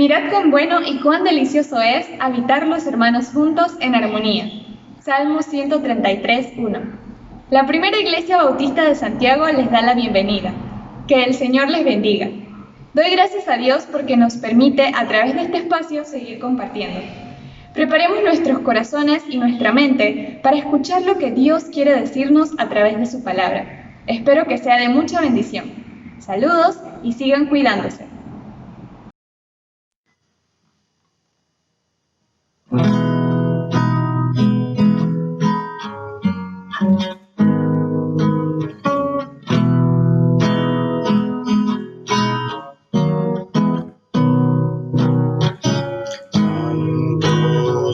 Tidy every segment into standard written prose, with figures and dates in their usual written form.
Mirad cuán bueno y cuán delicioso es habitar los hermanos juntos en armonía. Salmo 133, 1. La primera iglesia bautista de Santiago les da la bienvenida. Que el Señor les bendiga. Doy gracias a Dios porque nos permite a través de este espacio seguir compartiendo. Preparemos nuestros corazones y nuestra mente para escuchar lo que Dios quiere decirnos a través de su palabra. Espero que sea de mucha bendición. Saludos y sigan cuidándose.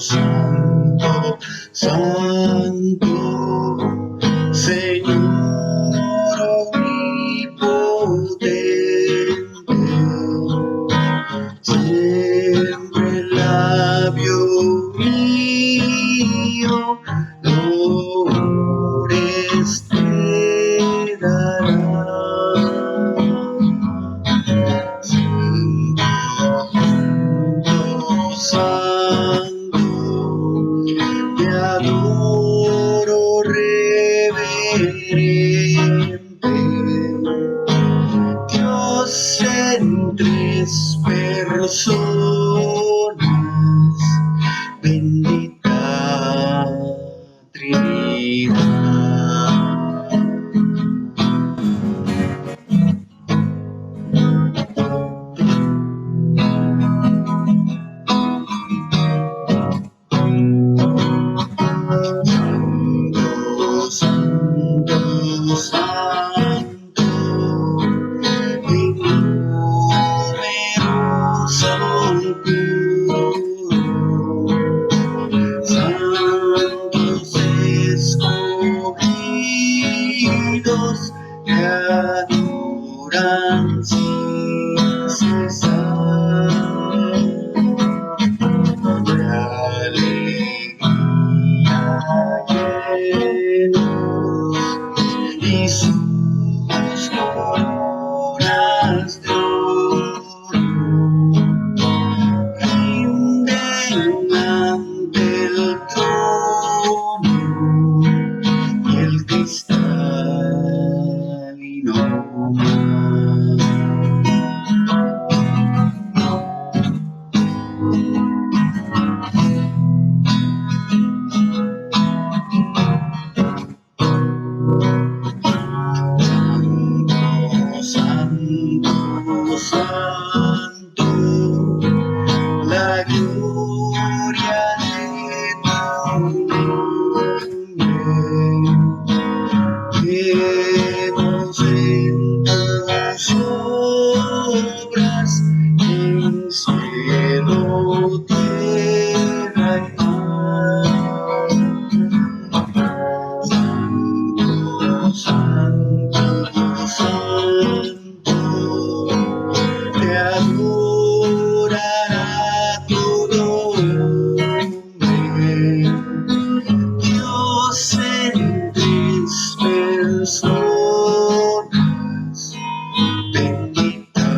Santo, santo, Señor omnipotente, siempre el labio mío flores te dará. Santo, te adoro reverente, Dios en tres personas, bendita Trinidad. Santo, santo, innumerable santos escogidos que adoran sin cesar. De alegría llenos y sus coronas de oro rinden ante el trono y el cristalino mar. Santo, santo, la gloria de tu nombre, llenos en tus obras, en cielo, tierra y mar. Santo, santo, te adorará todo hombre, Dios en tres personas, bendita,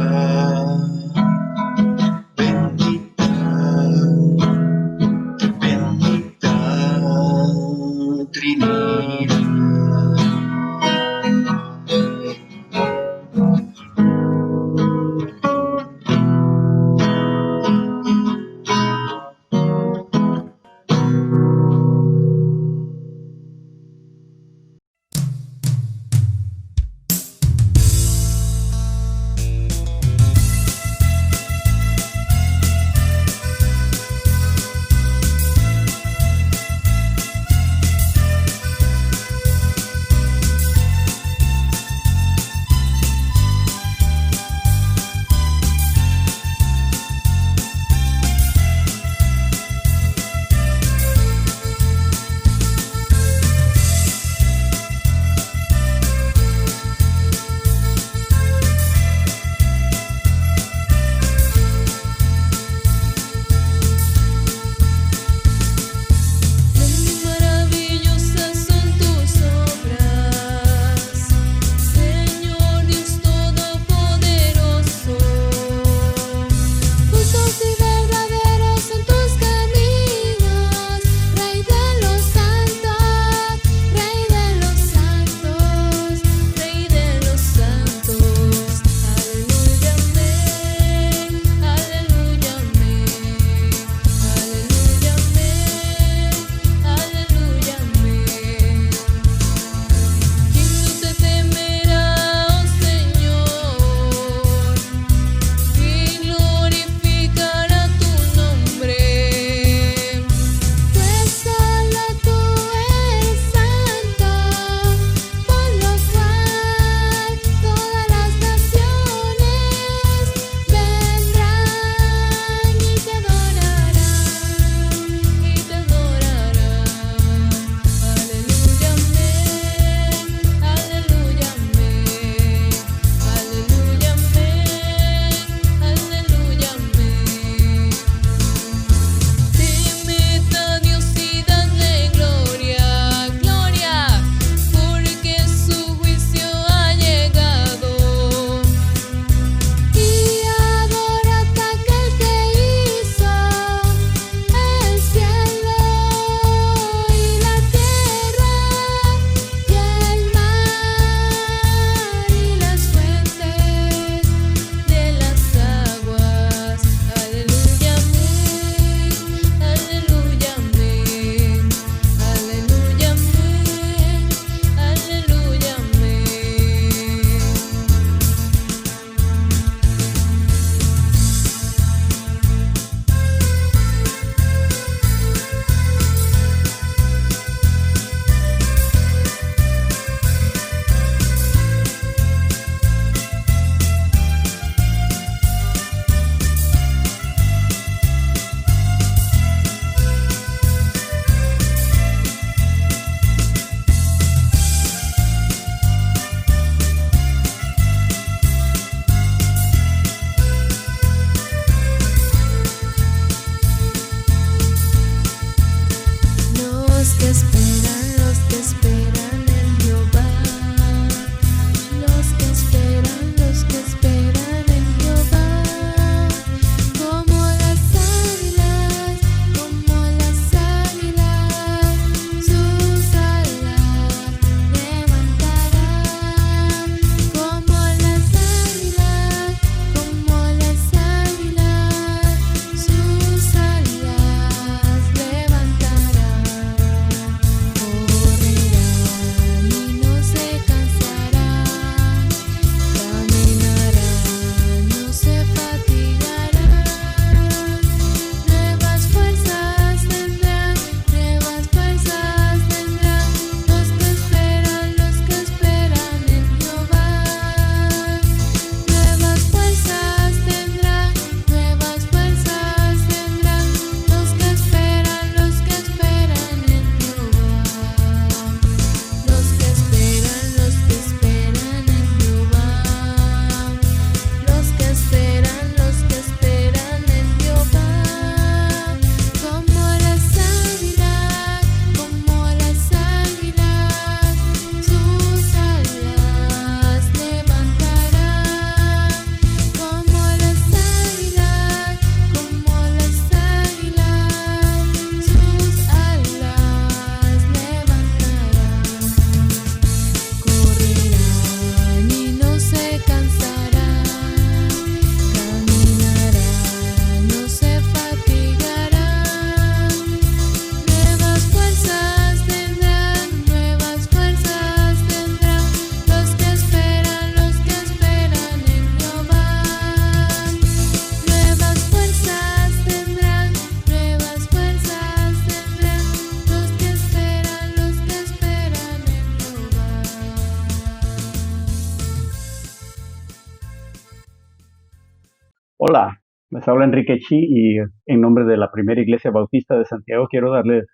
Hola, les habla Enrique Chi y en nombre de la Primera Iglesia Bautista de Santiago quiero darles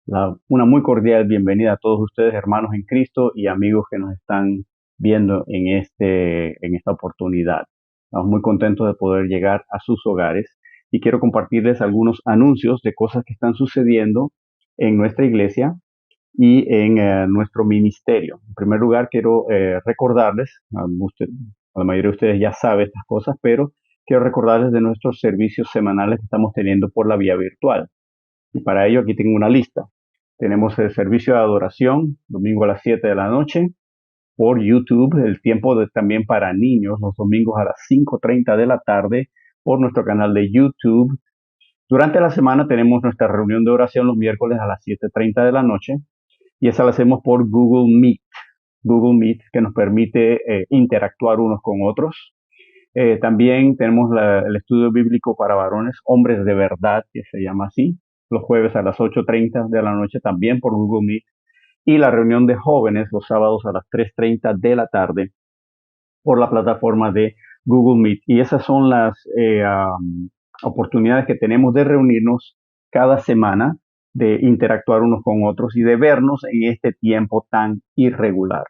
una muy cordial bienvenida a todos ustedes, hermanos en Cristo y amigos que nos están viendo en esta oportunidad. Estamos muy contentos de poder llegar a sus hogares y quiero compartirles algunos anuncios de cosas que están sucediendo en nuestra iglesia y en nuestro ministerio. En primer lugar, quiero recordarles, la mayoría de ustedes ya sabe estas cosas, pero quiero recordarles de nuestros servicios semanales que estamos teniendo por la vía virtual. Y para ello aquí tengo una lista. Tenemos el servicio de adoración, domingo a las 7 de la noche, por YouTube, el tiempo también para niños, los domingos a las 5:30 de la tarde, por nuestro canal de YouTube. Durante la semana tenemos nuestra reunión de oración los miércoles a las 7:30 de la noche, y esa la hacemos por Google Meet, que nos permite interactuar unos con otros. También tenemos el estudio bíblico para varones, hombres de verdad, que se llama así, los jueves a las 8:30 de la noche, también por Google Meet. Y la reunión de jóvenes los sábados a las 3:30 de la tarde por la plataforma de Google Meet. Y esas son las oportunidades que tenemos de reunirnos cada semana, de interactuar unos con otros y de vernos en este tiempo tan irregular.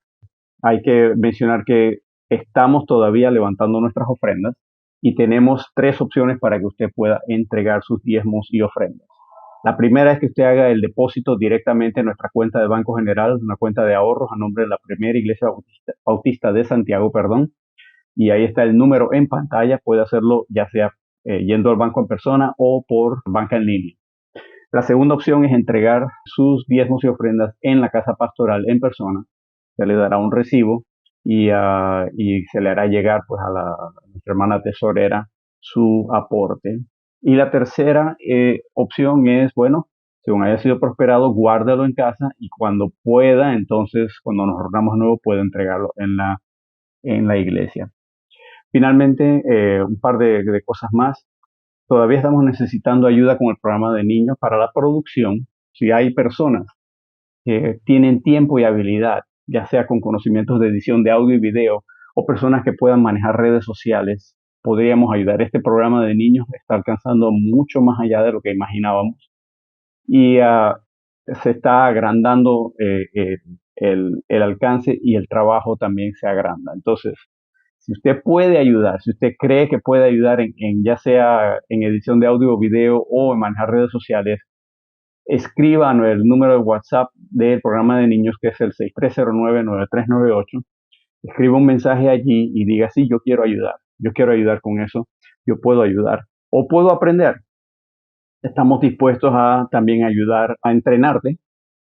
Hay que mencionar que estamos todavía levantando nuestras ofrendas y tenemos 3 opciones para que usted pueda entregar sus diezmos y ofrendas. La primera es que usted haga el depósito directamente en nuestra cuenta de Banco General, una cuenta de ahorros a nombre de la Primera Iglesia Bautista de Santiago, y ahí está el número en pantalla. Puede hacerlo ya sea yendo al banco en persona o por banca en línea. La segunda opción es entregar sus diezmos y ofrendas en la casa pastoral en persona. Se le dará un recibo y se le hará llegar pues a nuestra hermana tesorera su aporte. Y la tercera opción es, bueno, según haya sido prosperado, guárdalo en casa y cuando pueda, entonces cuando nos reunamos de nuevo, puede entregarlo en la iglesia. Finalmente, un par de cosas más. Todavía estamos necesitando ayuda con el programa de niños para la producción. Si hay personas que tienen tiempo y habilidad, ya sea con conocimientos de edición de audio y video, o personas que puedan manejar redes sociales, podríamos ayudar. Este programa de niños está alcanzando mucho más allá de lo que imaginábamos y se está agrandando el alcance y el trabajo también se agranda. Entonces, si usted puede ayudar, si usted cree que puede ayudar ya sea en edición de audio o video o en manejar redes sociales, escriban el número de WhatsApp del programa de niños, que es el 6309-9398. Escriba un mensaje allí y diga, sí, yo quiero ayudar con eso, yo puedo ayudar o puedo aprender. Estamos dispuestos a también ayudar, a entrenarte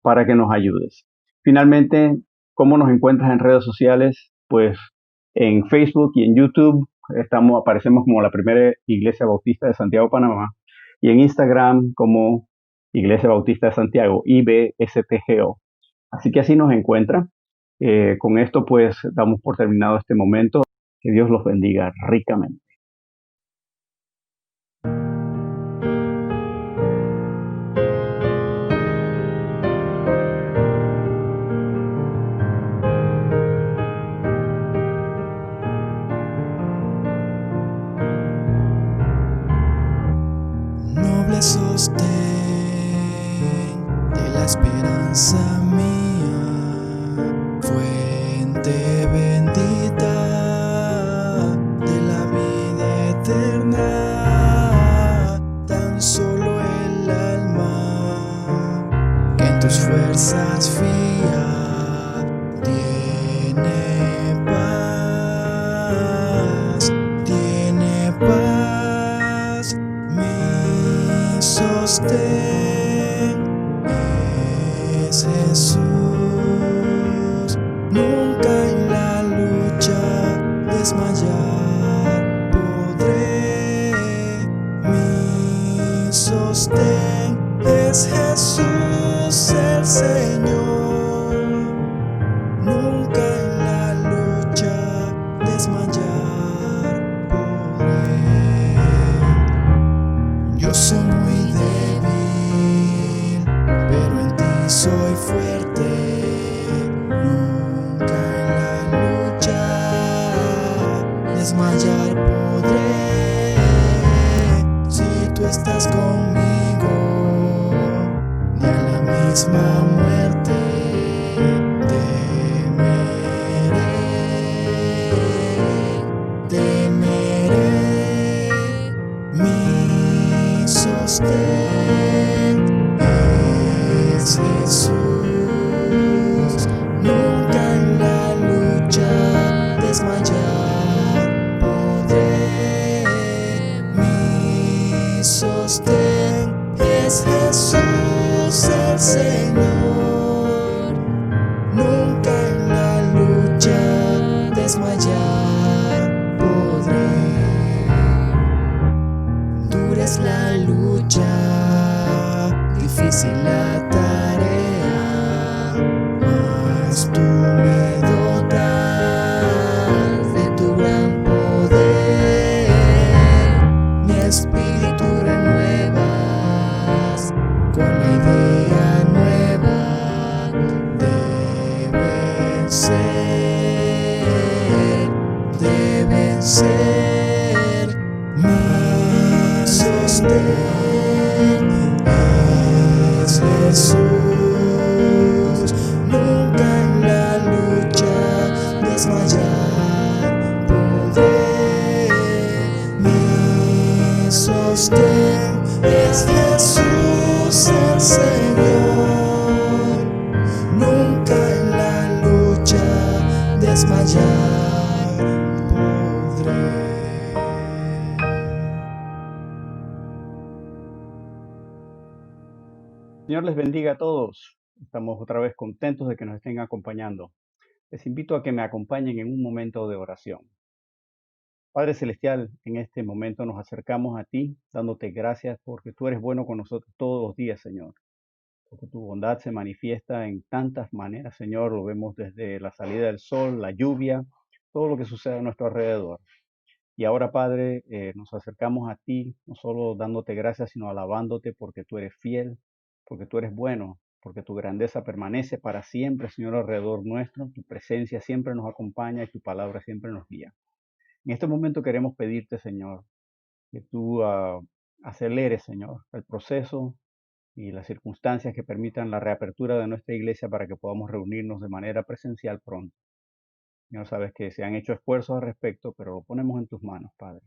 para que nos ayudes. Finalmente, ¿cómo nos encuentras en redes sociales? Pues en Facebook y en YouTube aparecemos como la Primera Iglesia Bautista de Santiago, Panamá, y en Instagram como Iglesia Bautista de Santiago, IBSTGO. Así que así nos encuentra. Con esto pues damos por terminado este momento. Que Dios los bendiga ricamente. Noble sostén de la esperanza mía, fuente bendita de la vida eterna, tan solo el alma que en tus fuerzas fía tiene paz, mi sostén. Mi sostén es Jesús. Nunca en la lucha desmayar podré. Mi sostén es Jesús el Señor. Nunca en la lucha desmayar podré. Dura es la lucha, difícil la tarea, mas tú me dotas de tu gran poder. Mi espíritu renuevas con la idea nueva de vencer. Mi sostén es Jesús. Nunca en la lucha desmayar podré. Mi sostén es Jesús el Señor. Nunca en la lucha desmayar podré. Señor les bendiga a todos. Estamos otra vez contentos de que nos estén acompañando. Les invito a que me acompañen en un momento de oración. Padre Celestial, en este momento nos acercamos a ti, dándote gracias porque tú eres bueno con nosotros todos los días, Señor. Porque tu bondad se manifiesta en tantas maneras, Señor. Lo vemos desde la salida del sol, la lluvia, todo lo que sucede a nuestro alrededor. Y ahora, Padre, nos acercamos a ti, no solo dándote gracias, sino alabándote porque tú eres fiel, porque tú eres bueno, porque tu grandeza permanece para siempre, Señor, alrededor nuestro. Tu presencia siempre nos acompaña y tu palabra siempre nos guía. En este momento queremos pedirte, Señor, que tú aceleres, Señor, el proceso y las circunstancias que permitan la reapertura de nuestra iglesia para que podamos reunirnos de manera presencial pronto. Señor, sabes que se han hecho esfuerzos al respecto, pero lo ponemos en tus manos, Padre.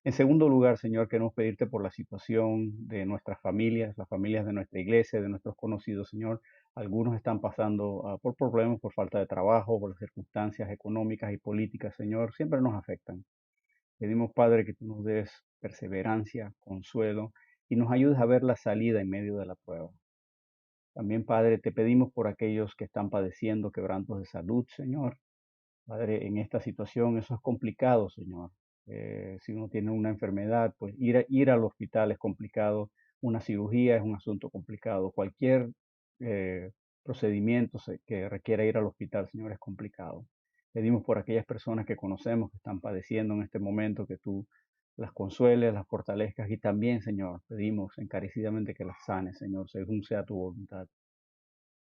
En segundo lugar, Señor, queremos pedirte por la situación de nuestras familias, las familias de nuestra iglesia, de nuestros conocidos, Señor. Algunos están pasando por problemas, por falta de trabajo, por las circunstancias económicas y políticas, Señor. Siempre nos afectan. Pedimos, Padre, que tú nos des perseverancia, consuelo y nos ayudes a ver la salida en medio de la prueba. También, Padre, te pedimos por aquellos que están padeciendo quebrantos de salud, Señor. Padre, en esta situación eso es complicado, Señor. Si uno tiene una enfermedad, pues ir al hospital es complicado. Una cirugía es un asunto complicado. Cualquier procedimiento que requiera ir al hospital, Señor, es complicado. Pedimos por aquellas personas que conocemos que están padeciendo en este momento, que tú las consueles, las fortalezcas y también, Señor, pedimos encarecidamente que las sanes, Señor, según sea tu voluntad.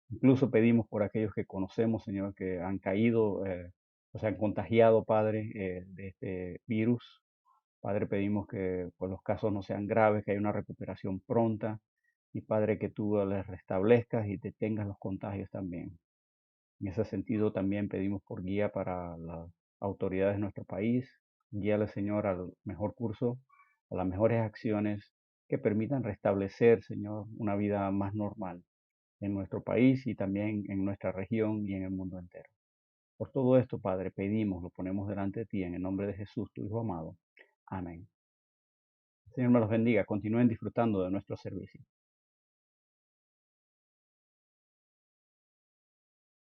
Incluso pedimos por aquellos que conocemos, Señor, que han caído o se han contagiado, Padre, de este virus. Padre, pedimos que pues, los casos no sean graves, que haya una recuperación pronta. Y Padre, que tú les restablezcas y detengas los contagios también. En ese sentido, también pedimos por guía para las autoridades de nuestro país. Guíale, Señor, al mejor curso, a las mejores acciones que permitan restablecer, Señor, una vida más normal en nuestro país y también en nuestra región y en el mundo entero. Por todo esto, Padre, pedimos, lo ponemos delante de ti en el nombre de Jesús, tu Hijo amado. Amén. El Señor me los bendiga. Continúen disfrutando de nuestro servicio.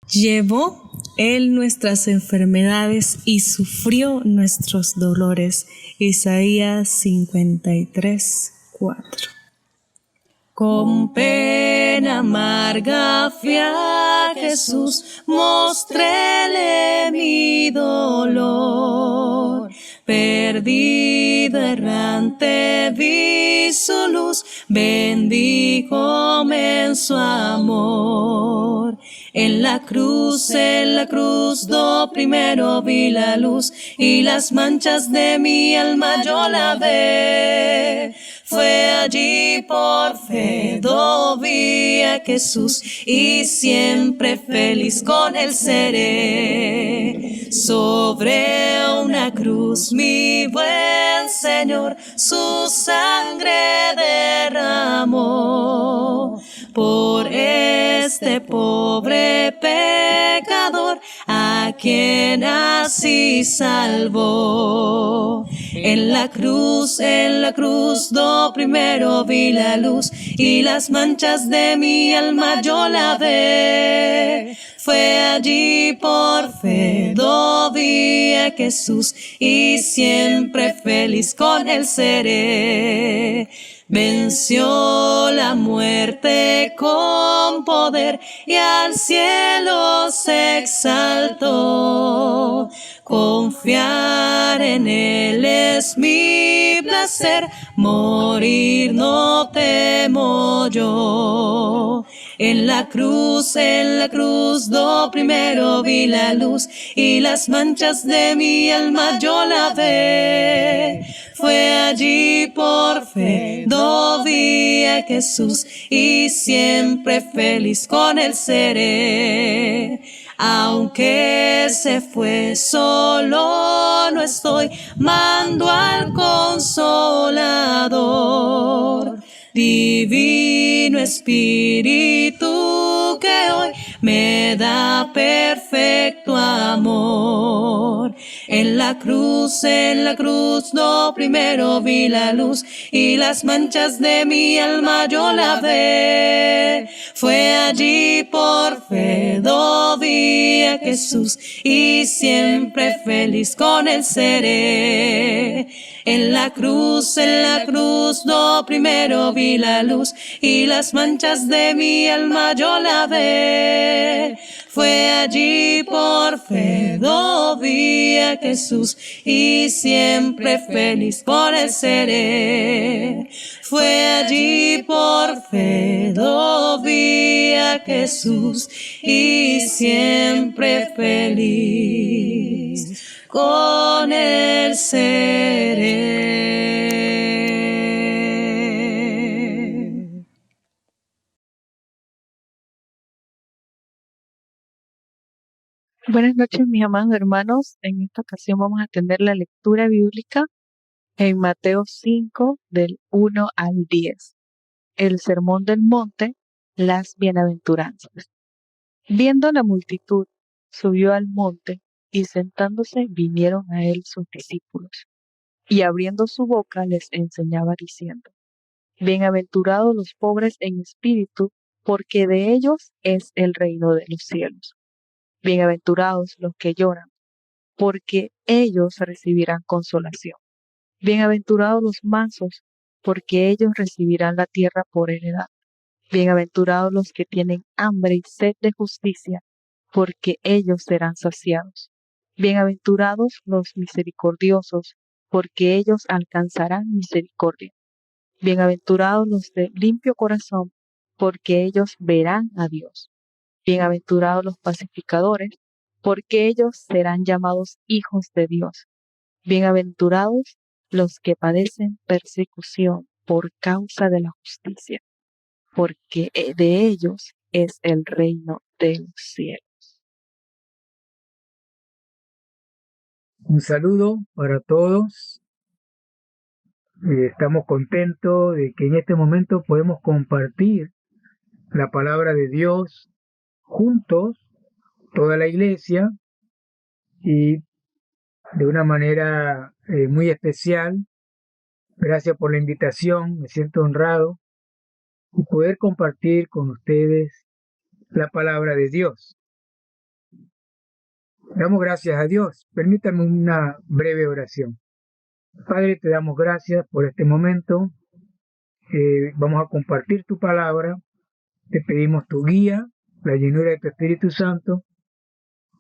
Llevó Él nuestras enfermedades y sufrió nuestros dolores. Isaías 53:4. Con pena amarga fui a Jesús, mostréle mi dolor. Perdido, errante, vi su luz, bendíjome en su amor. En la cruz do primero vi la luz, y las manchas de mi alma yo lavé. Fue allí por fe, vi a Jesús y siempre feliz con él seré. Sobre una cruz mi buen Señor su sangre derramó. Por este pobre pecador a quien así salvó. En la cruz, do primero vi la luz y las manchas de mi alma yo lavé. Fue allí por fe, vi a Jesús y siempre feliz con él seré. Venció la muerte con poder y al cielo se exaltó. Confiar en él es mi placer, morir no temo yo. En la cruz, do primero vi la luz y las manchas de mi alma yo lavé. Fue allí por fe, vi a Jesús y siempre feliz con él seré. Aunque se fue solo no estoy, mando al Consolador. Divino Espíritu que hoy me da perfecto amor. En la cruz, do primero vi la luz y las manchas de mi alma yo lavé. Fue allí por fe, vi a Jesús y siempre feliz con él seré. En la cruz, do primero vi la luz y las manchas de mi alma yo lavé. Fue allí por fe, vi a Jesús y siempre feliz por él seré. Fue allí por fe, vi a Jesús y siempre feliz con él seré. Buenas noches, mis amados hermanos. En esta ocasión vamos a tener la lectura bíblica en Mateo 5, del 1 al 10. El Sermón del Monte, las bienaventuranzas. Viendo la multitud, subió al monte, y sentándose vinieron a él sus discípulos. Y abriendo su boca les enseñaba diciendo: Bienaventurados los pobres en espíritu, porque de ellos es el reino de los cielos. Bienaventurados los que lloran, porque ellos recibirán consolación. Bienaventurados los mansos, porque ellos recibirán la tierra por heredad. Bienaventurados los que tienen hambre y sed de justicia, porque ellos serán saciados. Bienaventurados los misericordiosos, porque ellos alcanzarán misericordia. Bienaventurados los de limpio corazón, porque ellos verán a Dios. Bienaventurados los pacificadores, porque ellos serán llamados hijos de Dios. Bienaventurados los que padecen persecución por causa de la justicia, porque de ellos es el reino de los cielos. Un saludo para todos. Estamos contentos de que en este momento podemos compartir la palabra de Dios juntos, toda la iglesia, y de una manera muy especial. Gracias por la invitación, me siento honrado y poder compartir con ustedes la palabra de Dios. Damos gracias a Dios. Permítame una breve oración. Padre, te damos gracias por este momento. Vamos a compartir tu palabra. Te pedimos tu guía, la llenura de tu Espíritu Santo.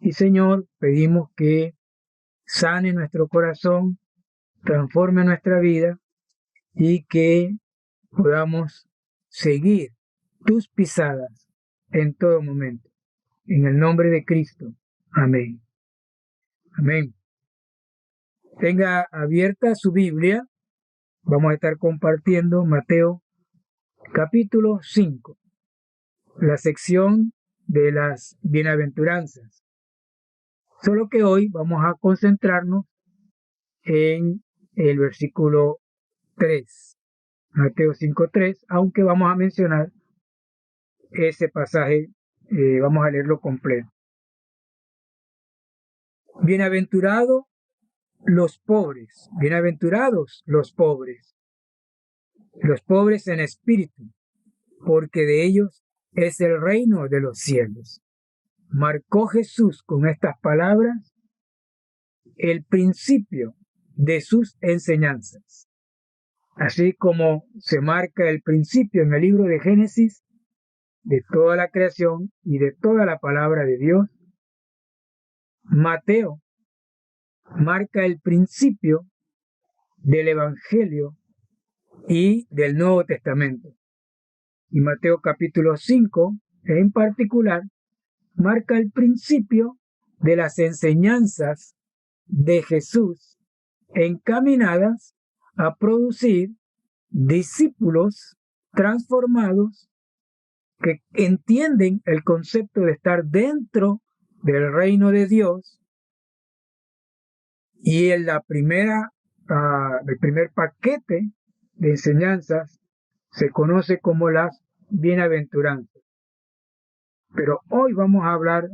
Y Señor, pedimos que sane nuestro corazón, transforme nuestra vida y que podamos seguir tus pisadas en todo momento. En el nombre de Cristo. Amén. Amén. Tenga abierta su Biblia Vamos a estar compartiendo Mateo capítulo 5, la sección de las bienaventuranzas. Solo que hoy vamos a concentrarnos en el versículo 3, Mateo 5:3, aunque vamos a mencionar ese pasaje, vamos a leerlo completo. Bienaventurados los pobres en espíritu, porque de ellos es el reino de los cielos. Marcó Jesús con estas palabras el principio de sus enseñanzas. Así como se marca el principio en el libro de Génesis de toda la creación y de toda la palabra de Dios, Mateo marca el principio del Evangelio y del Nuevo Testamento. Y Mateo capítulo 5, en particular, marca el principio de las enseñanzas de Jesús encaminadas a producir discípulos transformados que entienden el concepto de estar dentro del reino de Dios. Y en el primer paquete de enseñanzas se conoce como las bienaventuranzas. Pero hoy vamos a hablar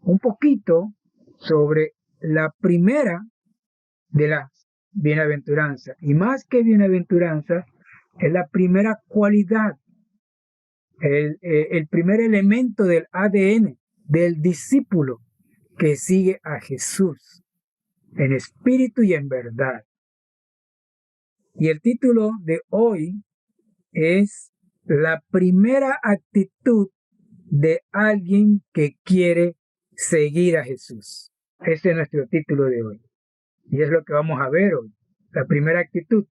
un poquito sobre la primera de las bienaventuranzas. Y más que bienaventuranzas, es la primera cualidad, el primer elemento del ADN del discípulo que sigue a Jesús en espíritu y en verdad. Y el título de hoy es la primera actitud de alguien que quiere seguir a Jesús. Ese es nuestro título de hoy. Y es lo que vamos a ver hoy. La primera actitud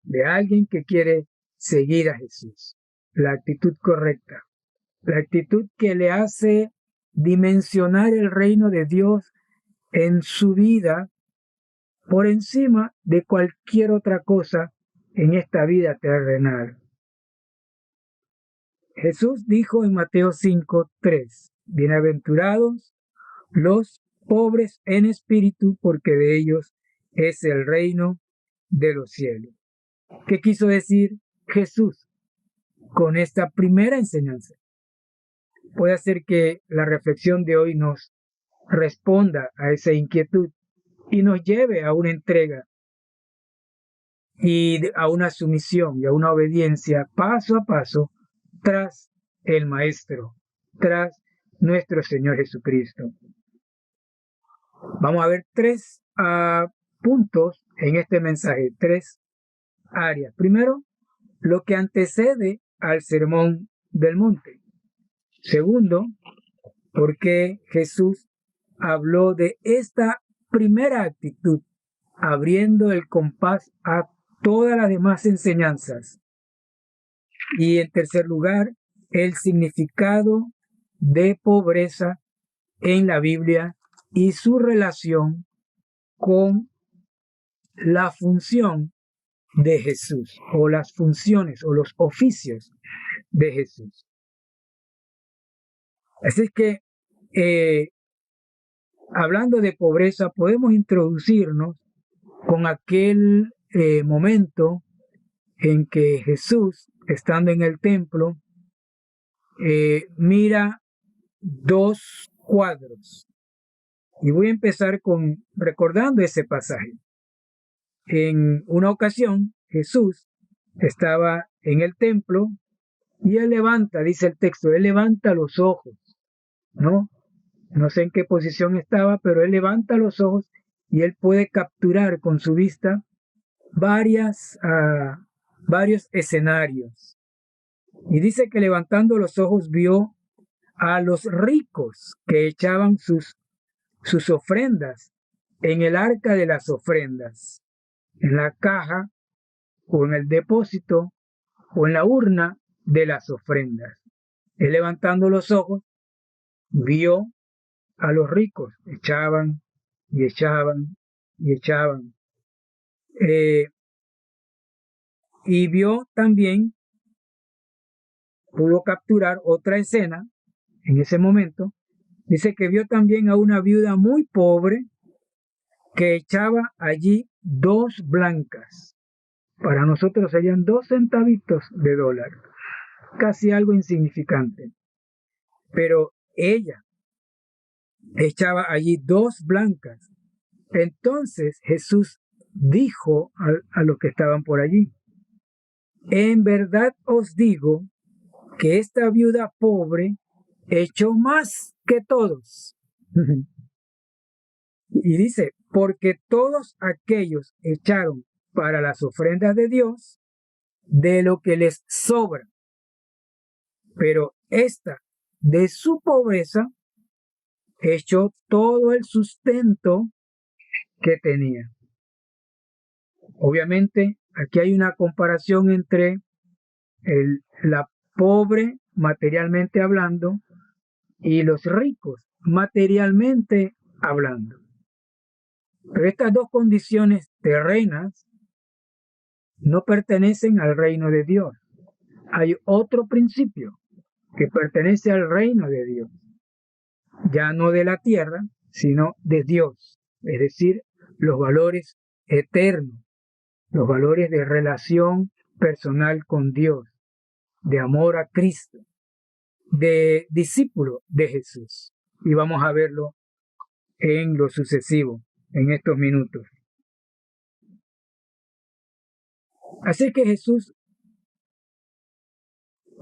de alguien que quiere seguir a Jesús. La actitud correcta. La actitud que le hace dimensionar el reino de Dios en su vida por encima de cualquier otra cosa en esta vida terrenal. Jesús dijo en Mateo 5:3, bienaventurados los pobres en espíritu, porque de ellos es el reino de los cielos. ¿Qué quiso decir Jesús con esta primera enseñanza? Puede ser que la reflexión de hoy nos responda a esa inquietud y nos lleve a una entrega y a una sumisión y a una obediencia paso a paso tras el Maestro, tras nuestro Señor Jesucristo. Vamos a ver tres puntos en este mensaje, tres áreas. Primero, lo que antecede al Sermón del Monte. Segundo, por qué Jesús habló de esta primera actitud, abriendo el compás a todas las demás enseñanzas. Y en tercer lugar, el significado de pobreza en la Biblia y su relación con la función de Jesús, o las funciones o los oficios de Jesús. Así que, hablando de pobreza, podemos introducirnos con aquel momento en que Jesús, estando en el templo, mira dos cuadros. Y voy a empezar recordando ese pasaje. En una ocasión, Jesús estaba en el templo y él levanta, dice el texto, él levanta los ojos, ¿no? No sé en qué posición estaba, pero él levanta los ojos y él puede capturar con su vista varios escenarios. Y dice que levantando los ojos vio a los ricos que echaban sus ofrendas en el arca de las ofrendas, en la caja o en el depósito o en la urna de las ofrendas. Él levantando los ojos vio a los ricos, echaban y echaban y echaban. y vio también, pudo capturar otra escena en ese momento. Dice que vio también a una viuda muy pobre que echaba allí 2 blancas. Para nosotros serían 2 centavitos de dólar, casi algo insignificante. Pero ella echaba allí 2 blancas. Entonces Jesús dijo a los que estaban por allí: en verdad os digo que esta viuda pobre echó más que todos. Y dice, porque todos aquellos echaron para las ofrendas de Dios de lo que les sobra, pero esta de su pobreza echó todo el sustento que tenía. Obviamente, aquí hay una comparación entre la pobre materialmente hablando y los ricos materialmente hablando. Pero estas dos condiciones terrenas no pertenecen al reino de Dios. Hay otro principio que pertenece al reino de Dios, ya no de la tierra, sino de Dios, es decir, los valores eternos, los valores de relación personal con Dios, de amor a Cristo, de discípulo de Jesús. Y vamos a verlo en lo sucesivo, en estos minutos. Así que Jesús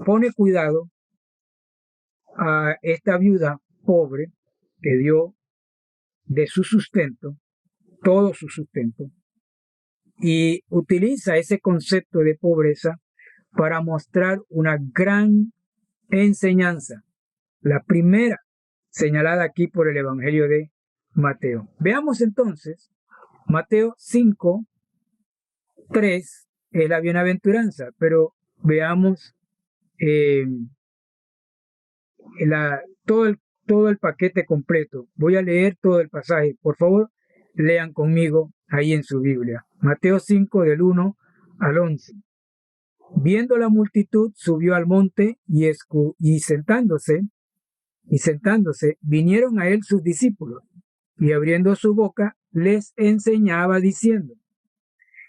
pone cuidado a esta viuda pobre que dio de su sustento, todo su sustento, y utiliza ese concepto de pobreza para mostrar una gran enseñanza, la primera señalada aquí por el Evangelio de Mateo. Veamos entonces, Mateo 5, 3 es la bienaventuranza, pero veamos todo el paquete completo. Voy a leer todo el pasaje. Por favor, lean conmigo ahí en su Biblia. Mateo 5 del 1 al 11. Viendo la multitud, subió al monte y sentándose, vinieron a él sus discípulos, y abriendo su boca, les enseñaba diciendo: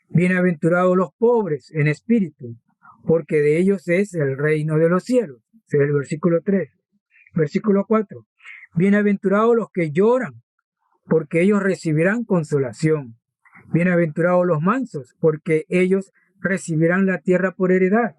bienaventurados los pobres en espíritu, porque de ellos es el reino de los cielos. Ese es el versículo 3. Versículo 4. Bienaventurados los que lloran, porque ellos recibirán consolación. Bienaventurados los mansos, porque ellos recibirán la tierra por heredad.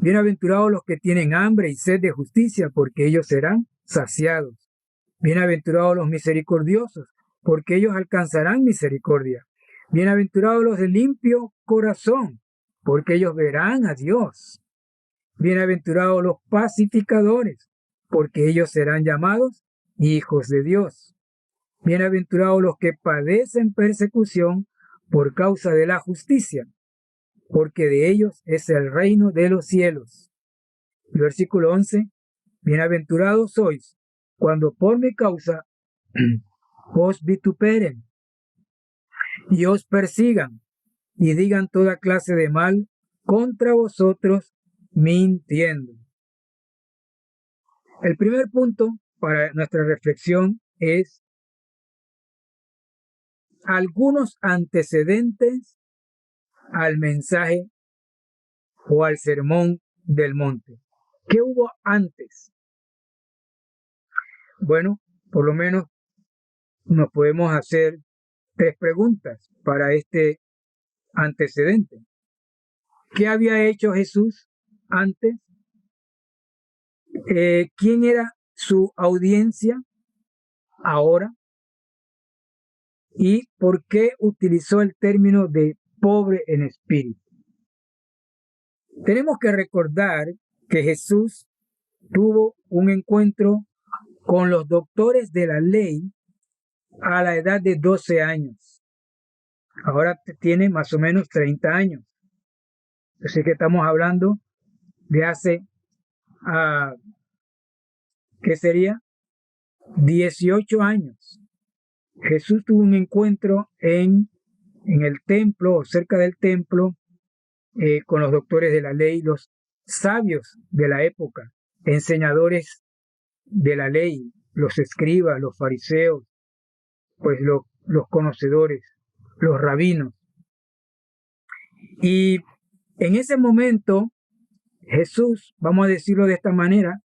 Bienaventurados los que tienen hambre y sed de justicia, porque ellos serán saciados. Bienaventurados los misericordiosos, porque ellos alcanzarán misericordia. Bienaventurados los de limpio corazón, porque ellos verán a Dios. Bienaventurados los pacificadores, porque ellos serán llamados hijos de Dios. Bienaventurados los que padecen persecución por causa de la justicia, porque de ellos es el reino de los cielos. Versículo 11. Bienaventurados sois cuando por mi causa os vituperen y os persigan y digan toda clase de mal contra vosotros mintiendo. El primer punto para nuestra reflexión es algunos antecedentes al mensaje o al sermón del monte. ¿Qué hubo antes? Bueno, por lo menos nos podemos hacer 3 preguntas para este antecedente. ¿Qué había hecho Jesús antes? ¿Quién era su audiencia ahora? ¿Y por qué utilizó el término de pobre en espíritu? Tenemos que recordar que Jesús tuvo un encuentro con los doctores de la ley a la edad de 12 años. Ahora tiene más o menos 30 años. Así que estamos hablando de hace, ¿qué sería? 18 años. Jesús tuvo un encuentro en el templo o cerca del templo con los doctores de la ley, los sabios de la época, enseñadores de la ley, los escribas, los fariseos, pues los conocedores, los rabinos. Y en ese momento, Jesús, vamos a decirlo de esta manera,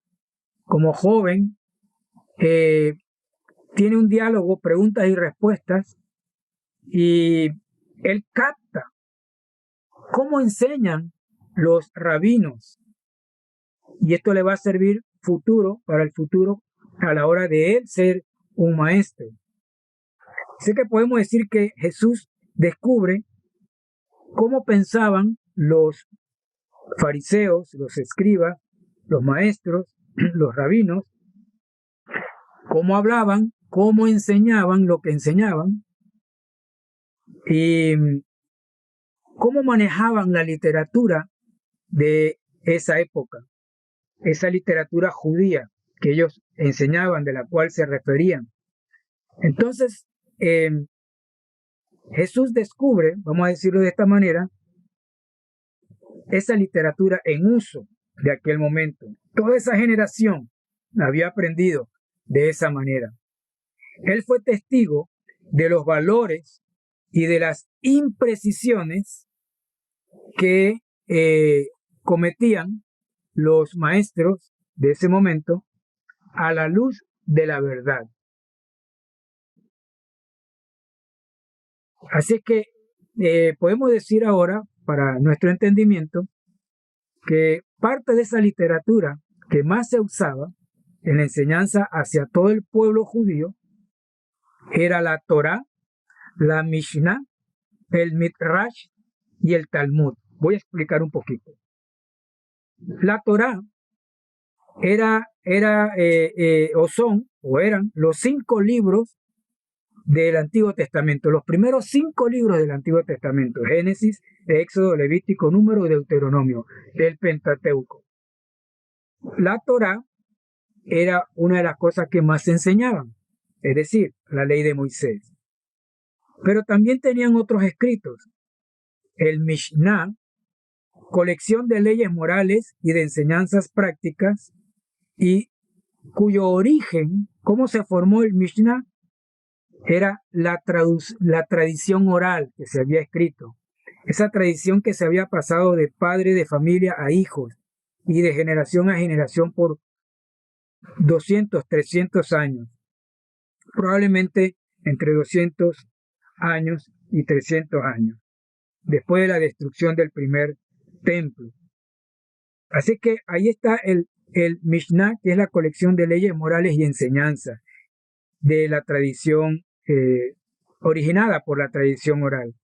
como joven, tiene un diálogo, preguntas y respuestas, y él capta cómo enseñan los rabinos. Y esto le va a servir para el futuro a la hora de él ser un maestro. Así que podemos decir que Jesús descubre cómo pensaban los fariseos, los escribas, los maestros, los rabinos, cómo hablaban, cómo enseñaban lo que enseñaban y cómo manejaban la literatura de esa época, esa literatura judía que ellos enseñaban, de la cual se referían. Entonces, Jesús descubre, vamos a decirlo de esta manera, esa literatura en uso de aquel momento. Toda esa generación la había aprendido de esa manera. Él fue testigo de los valores y de las imprecisiones que cometían los maestros de ese momento a la luz de la verdad. Así que podemos decir ahora, para nuestro entendimiento, que parte de esa literatura que más se usaba en la enseñanza hacia todo el pueblo judío era la Torá, la Mishnah, el Midrash y el Talmud. Voy a explicar un poquito. La Torá eran los 5 libros del Antiguo Testamento, los primeros 5 libros del Antiguo Testamento: Génesis, Éxodo, Levítico, Número y Deuteronomio, el Pentateuco. La Torá era una de las cosas que más se enseñaban, es decir, la ley de Moisés. Pero también tenían otros escritos: el Mishnah, colección de leyes morales y de enseñanzas prácticas, y cuyo origen, cómo se formó el Mishnah, era la tradición oral que se había escrito, esa tradición que se había pasado de padre de familia a hijos y de generación a generación por 200, 300 años, probablemente entre 200 años y 300 años, después de la destrucción del primer templo. Así que ahí está el Mishnah, que es la colección de leyes morales y enseñanzas de la tradición originada por la tradición oral.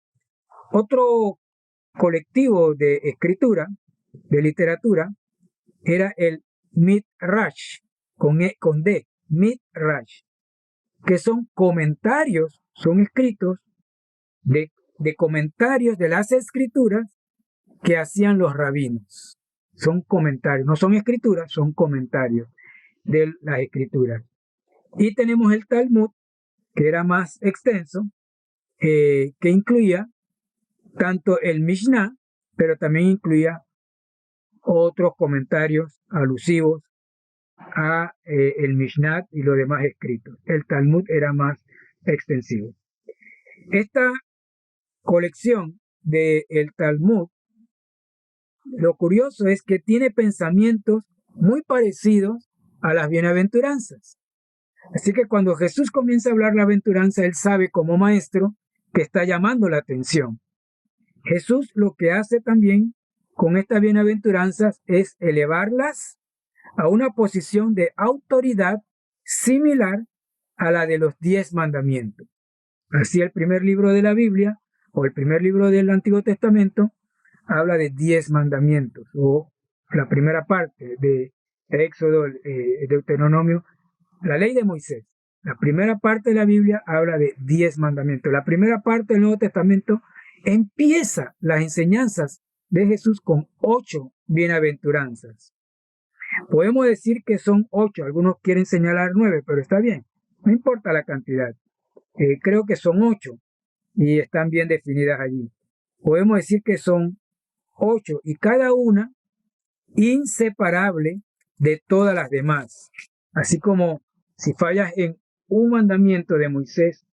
Otro colectivo de escritura, de literatura, era el Midrash, con D, Midrash, que son comentarios, son escritos de comentarios de las escrituras que hacían los rabinos. Son comentarios, no son escrituras, son comentarios de las escrituras. Y tenemos el Talmud, que era más extenso, que incluía tanto el Mishnah, pero también incluía otros comentarios alusivos a el Mishnah y los demás escritos. El Talmud era más extensivo. Esta colección del Talmud, lo curioso es que tiene pensamientos muy parecidos a las bienaventuranzas. Así que cuando Jesús comienza a hablar la aventuranza, él sabe como maestro que está llamando la atención. Jesús lo que hace también con estas bienaventuranzas es elevarlas a una posición de autoridad similar a la de los 10 mandamientos. Así el primer libro de la Biblia o el primer libro del Antiguo Testamento habla de 10 mandamientos, o la primera parte de Éxodo, Deuteronomio, la ley de Moisés. La primera parte de la Biblia habla de 10 mandamientos. La primera parte del Nuevo Testamento empieza las enseñanzas de Jesús con 8 bienaventuranzas. Podemos decir que son 8, algunos quieren señalar 9, pero está bien, no importa la cantidad. Creo que son 8 y están bien definidas allí. Podemos decir que son 8, y cada una inseparable de todas las demás. Así como si fallas en un mandamiento de Moisés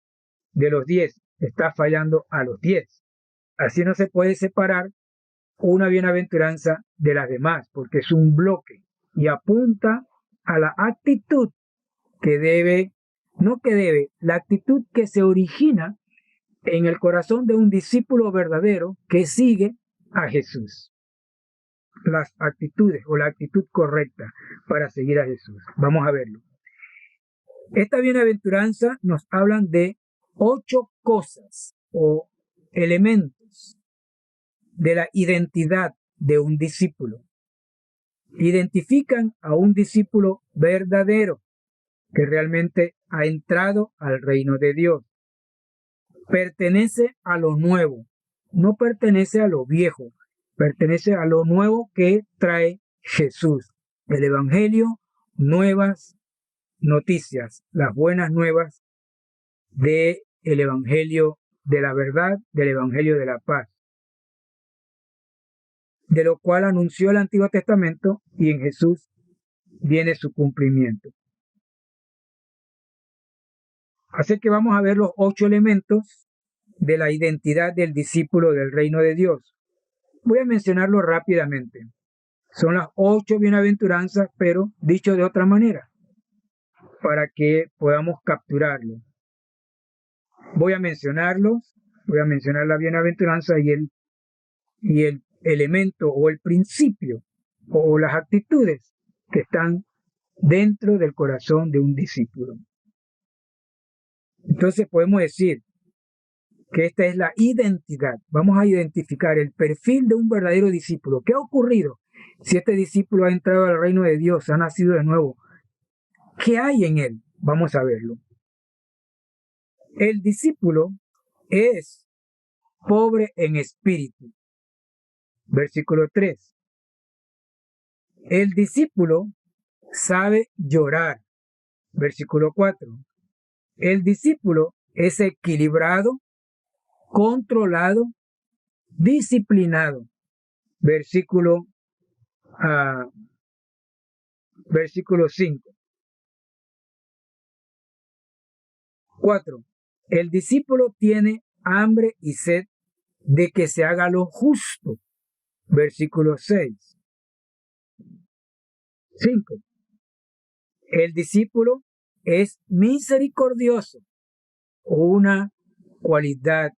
de los 10, estás fallando a los 10. Así no se puede separar una bienaventuranza de las demás, porque es un bloque y apunta a la actitud la actitud que se origina en el corazón de un discípulo verdadero que sigue a Jesús. Las actitudes o la actitud correcta para seguir a Jesús. Vamos a verlo. Esta bienaventuranza nos hablan de 8 cosas o elementos de la identidad de un discípulo. Identifican a un discípulo verdadero que realmente ha entrado al reino de Dios. Pertenece a lo nuevo, no pertenece a lo viejo, pertenece a lo nuevo que trae Jesús. El Evangelio, nuevas noticias, las buenas nuevas del Evangelio de la verdad, del Evangelio de la paz, de lo cual anunció el Antiguo Testamento y en Jesús viene su cumplimiento. Así que vamos a ver los 8 elementos de la identidad del discípulo del reino de Dios. Voy a mencionarlo rápidamente. Son las 8 bienaventuranzas, pero dicho de otra manera, para que podamos capturarlo. Voy a mencionar la bienaventuranza y el elemento o el principio o las actitudes que están dentro del corazón de un discípulo. Entonces podemos decir que esta es la identidad. Vamos a identificar el perfil de un verdadero discípulo. ¿Qué ha ocurrido si este discípulo ha entrado al reino de Dios, ha nacido de nuevo? ¿Qué hay en él? Vamos a verlo. El discípulo es pobre en espíritu. Versículo 3. El discípulo sabe llorar. Versículo 4. El discípulo es equilibrado, controlado, disciplinado. Versículo 5. 4. El discípulo tiene hambre y sed de que se haga lo justo. Versículo 6. 5. El discípulo es misericordioso. Una cualidad,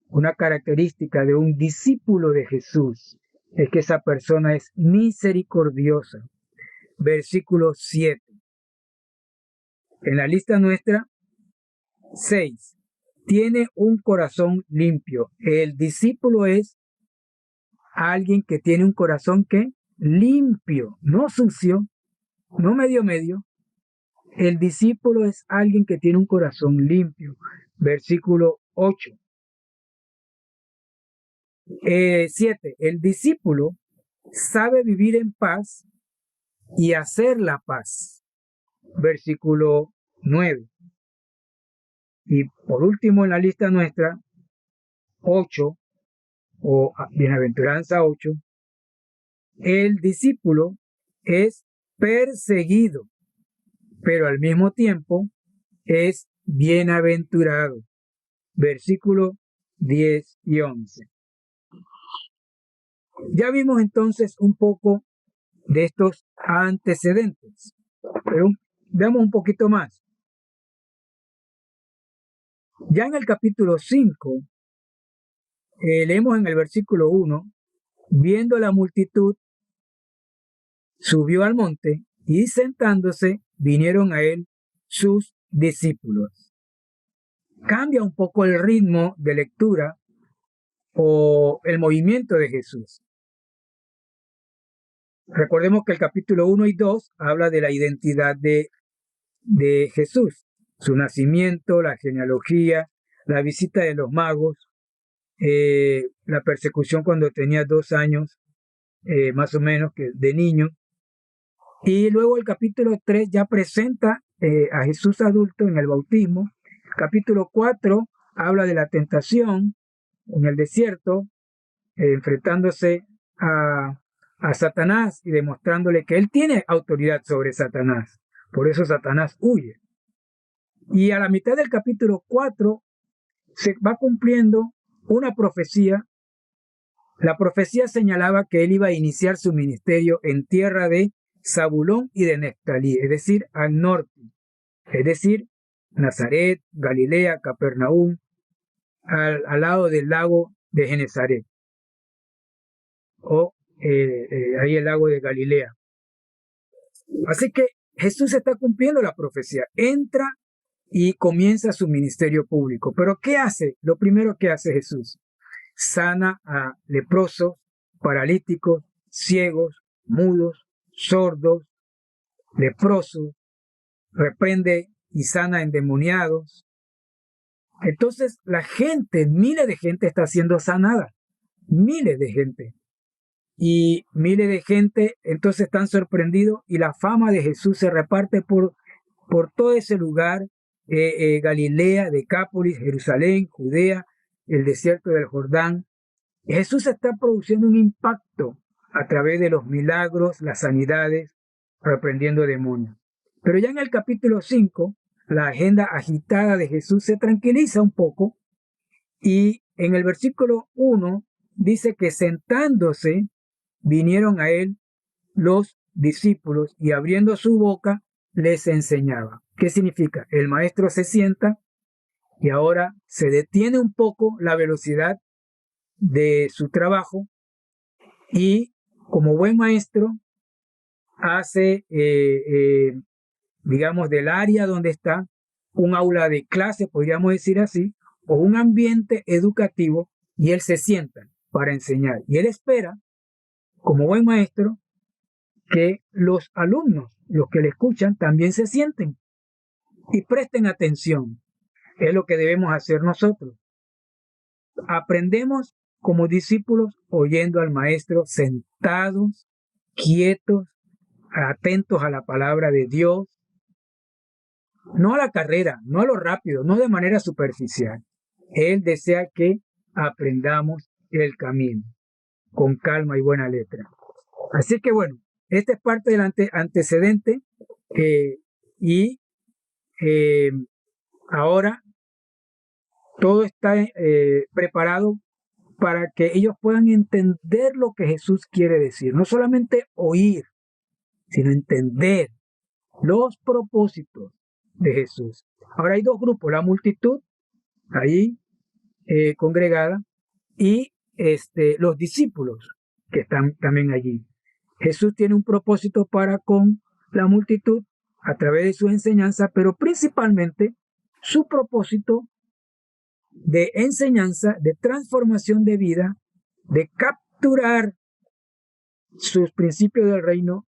una característica de un discípulo de Jesús es que esa persona es misericordiosa. Versículo 7. En la lista nuestra, 6. Tiene un corazón limpio. El discípulo es alguien que tiene un corazón que limpio, no sucio, no medio. El discípulo es alguien que tiene un corazón limpio. Versículo 8. 7. El discípulo sabe vivir en paz y hacer la paz. Versículo 9. Y por último en la lista nuestra, 8, o bienaventuranza 8, el discípulo es perseguido, pero al mismo tiempo es bienaventurado. Versículo 10 y 11. Ya vimos entonces un poco de estos antecedentes, pero veamos un poquito más. Ya en el capítulo 5, leemos en el versículo 1, viendo la multitud, subió al monte y sentándose vinieron a él sus discípulos. Cambia un poco el ritmo de lectura o el movimiento de Jesús. Recordemos que el capítulo 1 y 2 habla de la identidad de Jesús, su nacimiento, la genealogía, la visita de los magos, la persecución cuando tenía 2 años, más o menos, que de niño. Y luego el capítulo 3 ya presenta a Jesús adulto en el bautismo. Capítulo 4 habla de la tentación en el desierto. enfrentándose a Satanás y demostrándole que él tiene autoridad sobre Satanás. Por eso Satanás huye. Y a la mitad del capítulo 4 se va cumpliendo una profecía. La profecía señalaba que él iba a iniciar su ministerio en tierra de Zabulón y de Neftalí, es decir, al norte, es decir, Nazaret, Galilea, Capernaum, al lado del lago de Genezaret, o ahí el lago de Galilea. Así que Jesús está cumpliendo la profecía, entra y comienza su ministerio público. Pero ¿qué hace? Lo primero que hace Jesús: sana a leprosos, paralíticos, ciegos, mudos, sordos, leprosos, reprende y sana endemoniados. Entonces la gente, miles de gente está siendo sanada, miles de gente. Y miles de gente entonces están sorprendidos y la fama de Jesús se reparte por todo ese lugar, Galilea, Decápolis, Jerusalén, Judea, el desierto del Jordán. Jesús está produciendo un impacto a través de los milagros, las sanidades, reprendiendo demonios. Pero ya en el capítulo 5, la agenda agitada de Jesús se tranquiliza un poco y en el versículo 1 dice que sentándose vinieron a él los discípulos y abriendo su boca les enseñaba. ¿Qué significa? El maestro se sienta y ahora se detiene un poco la velocidad de su trabajo y como buen maestro hace, digamos, del área donde está un aula de clase, podríamos decir así, o un ambiente educativo, y él se sienta para enseñar. Y él espera, como buen maestro, que los alumnos, los que le escuchan, también se sienten y presten atención. Es lo que debemos hacer nosotros. Aprendemos como discípulos oyendo al maestro sentados, quietos, atentos a la palabra de Dios, no a la carrera, no a lo rápido, no de manera superficial. Él desea que aprendamos el camino con calma y buena letra. Así que bueno, esta es parte del antecedente y ahora todo está preparado para que ellos puedan entender lo que Jesús quiere decir. No solamente oír, sino entender los propósitos de Jesús. Ahora hay dos grupos, la multitud ahí congregada y los discípulos que están también allí. Jesús tiene un propósito para con la multitud a través de su enseñanza, pero principalmente su propósito de enseñanza, de transformación de vida, de capturar sus principios del reino,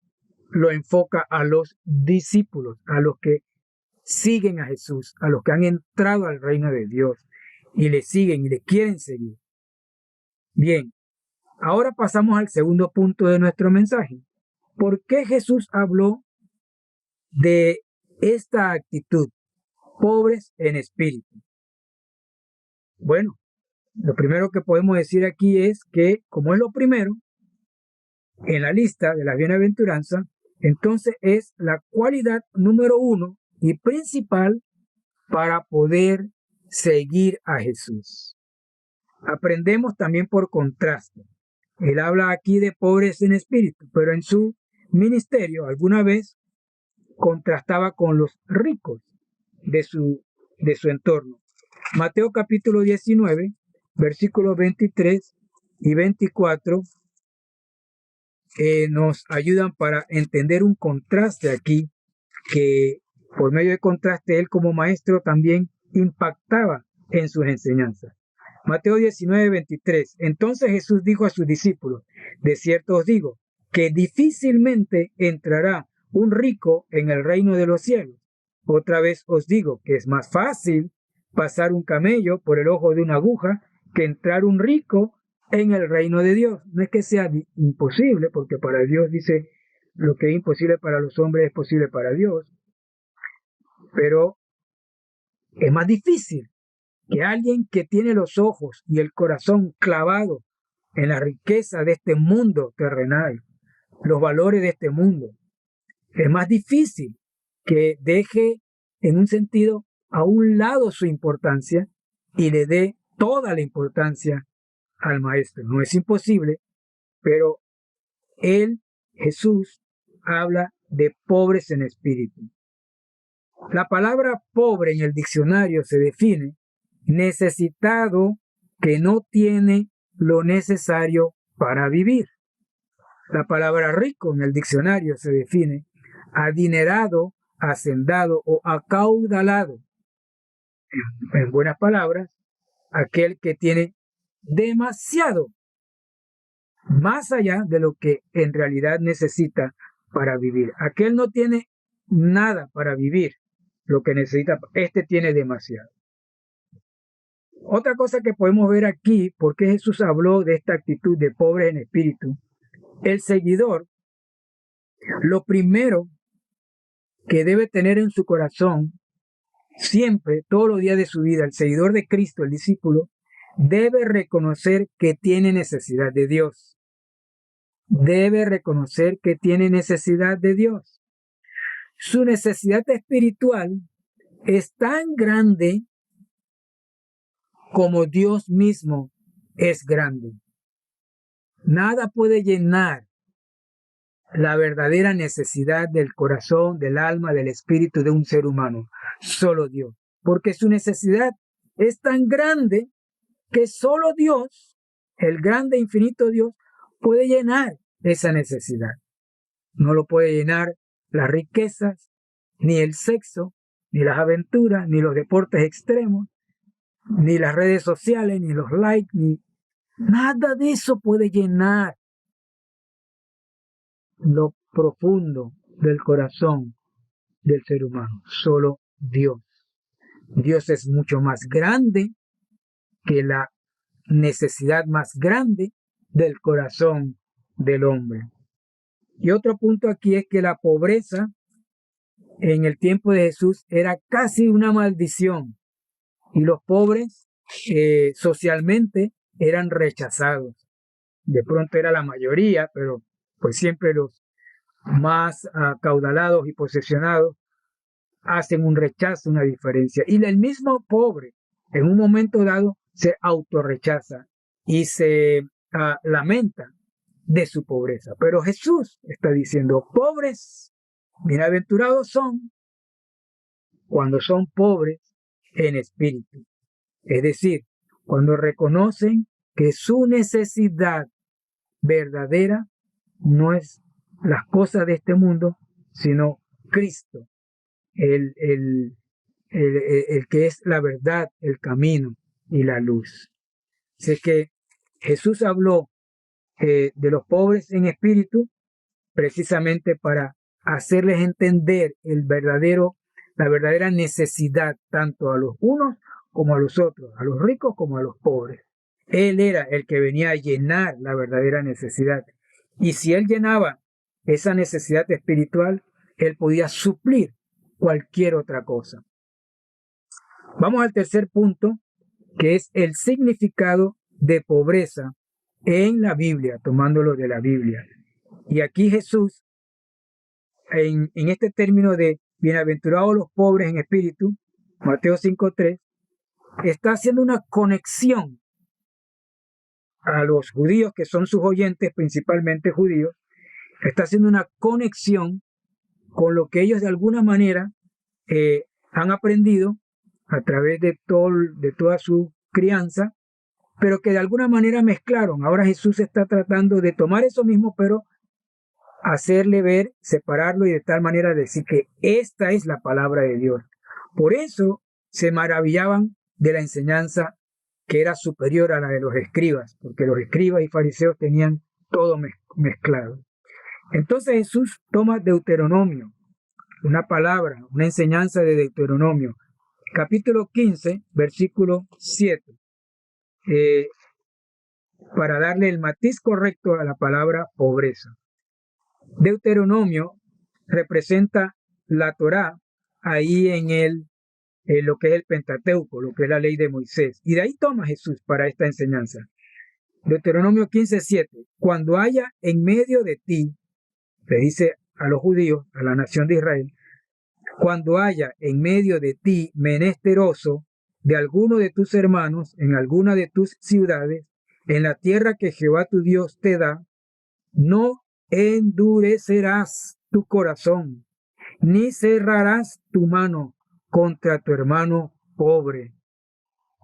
lo enfoca a los discípulos, a los que siguen a Jesús, a los que han entrado al reino de Dios y le siguen y le quieren seguir. Bien, ahora pasamos al segundo punto de nuestro mensaje. ¿Por qué Jesús habló de esta actitud, pobres en espíritu? Bueno, lo primero que podemos decir aquí es que, como es lo primero en la lista de las bienaventuranzas, entonces es la cualidad número 1 y principal para poder seguir a Jesús. Aprendemos también por contraste. Él habla aquí de pobres en espíritu, pero en su ministerio alguna vez contrastaba con los ricos de su entorno. Mateo capítulo 19, versículos 23 y 24 nos ayudan para entender un contraste aquí, que por medio de contraste él como maestro también impactaba en sus enseñanzas. Mateo 19, 23. Entonces Jesús dijo a sus discípulos: de cierto os digo, que difícilmente entrará un rico en el reino de los cielos. Otra vez os digo que es más fácil pasar un camello por el ojo de una aguja que entrar un rico en el reino de Dios. No es que sea imposible, porque para Dios dice, lo que es imposible para los hombres es posible para Dios, pero es más difícil que alguien que tiene los ojos y el corazón clavado en la riqueza de este mundo terrenal, los valores de este mundo. Es más difícil que deje en un sentido a un lado su importancia y le dé toda la importancia al maestro. No es imposible, pero él, Jesús, habla de pobres en espíritu. La palabra pobre en el diccionario se define necesitado que no tiene lo necesario para vivir. La palabra rico en el diccionario se define adinerado, hacendado o acaudalado. En buenas palabras, aquel que tiene demasiado, más allá de lo que en realidad necesita para vivir. Aquel no tiene nada para vivir, lo que necesita, este tiene demasiado. Otra cosa que podemos ver aquí, porque Jesús habló de esta actitud de pobre en espíritu, el seguidor, lo primero que debe tener en su corazón, siempre, todos los días de su vida, el seguidor de Cristo, el discípulo, debe reconocer que tiene necesidad de Dios. Debe reconocer que tiene necesidad de Dios. Su necesidad espiritual es tan grande como Dios mismo es grande. Nada puede llenar la verdadera necesidad del corazón, del alma, del espíritu de un ser humano. Solo Dios. Porque su necesidad es tan grande que solo Dios, el grande infinito Dios, puede llenar esa necesidad. No lo puede llenar las riquezas, ni el sexo, ni las aventuras, ni los deportes extremos, ni las redes sociales, ni los likes, ni nada de eso puede llenar lo profundo del corazón del ser humano. Solo Dios. Dios es mucho más grande que la necesidad más grande del corazón del hombre. Y otro punto aquí es que la pobreza en el tiempo de Jesús era casi una maldición y los pobres socialmente eran rechazados. De pronto era la mayoría, pero pues siempre los más acaudalados y posesionados hacen un rechazo, una diferencia. Y el mismo pobre, en un momento dado, se autorrechaza y se lamenta de su pobreza. Pero Jesús está diciendo, pobres, bienaventurados son cuando son pobres en espíritu. Es decir, cuando reconocen que su necesidad verdadera no es las cosas de este mundo, sino Cristo, el que es la verdad, el camino y la luz. Así que Jesús habló de los pobres en espíritu precisamente para hacerles entender la verdadera necesidad tanto a los unos como a los otros, a los ricos como a los pobres. Él era el que venía a llenar la verdadera necesidad. Y si él llenaba esa necesidad espiritual, él podía suplir cualquier otra cosa. Vamos al tercer punto, que es el significado de pobreza en la Biblia, tomándolo de la Biblia. Y aquí Jesús, en este término de bienaventurados los pobres en espíritu, Mateo 5:3, está haciendo una conexión a los judíos, que son sus oyentes, principalmente judíos, está haciendo una conexión con lo que ellos de alguna manera han aprendido a través de toda su crianza, pero que de alguna manera mezclaron. Ahora Jesús está tratando de tomar eso mismo, pero hacerle ver, separarlo y de tal manera decir que esta es la palabra de Dios. Por eso se maravillaban de la enseñanza que era superior a la de los escribas, porque los escribas y fariseos tenían todo mezclado. Entonces Jesús toma Deuteronomio, una palabra, una enseñanza de Deuteronomio, capítulo 15, versículo 7, para darle el matiz correcto a la palabra pobreza. Deuteronomio representa la Torá ahí en lo que es el Pentateuco, lo que es la ley de Moisés. Y de ahí toma Jesús para esta enseñanza. Deuteronomio 15:7. Cuando haya en medio de ti, le dice a los judíos, a la nación de Israel, cuando haya en medio de ti menesteroso de alguno de tus hermanos en alguna de tus ciudades, en la tierra que Jehová tu Dios te da, no endurecerás tu corazón, ni cerrarás tu mano contra tu hermano pobre.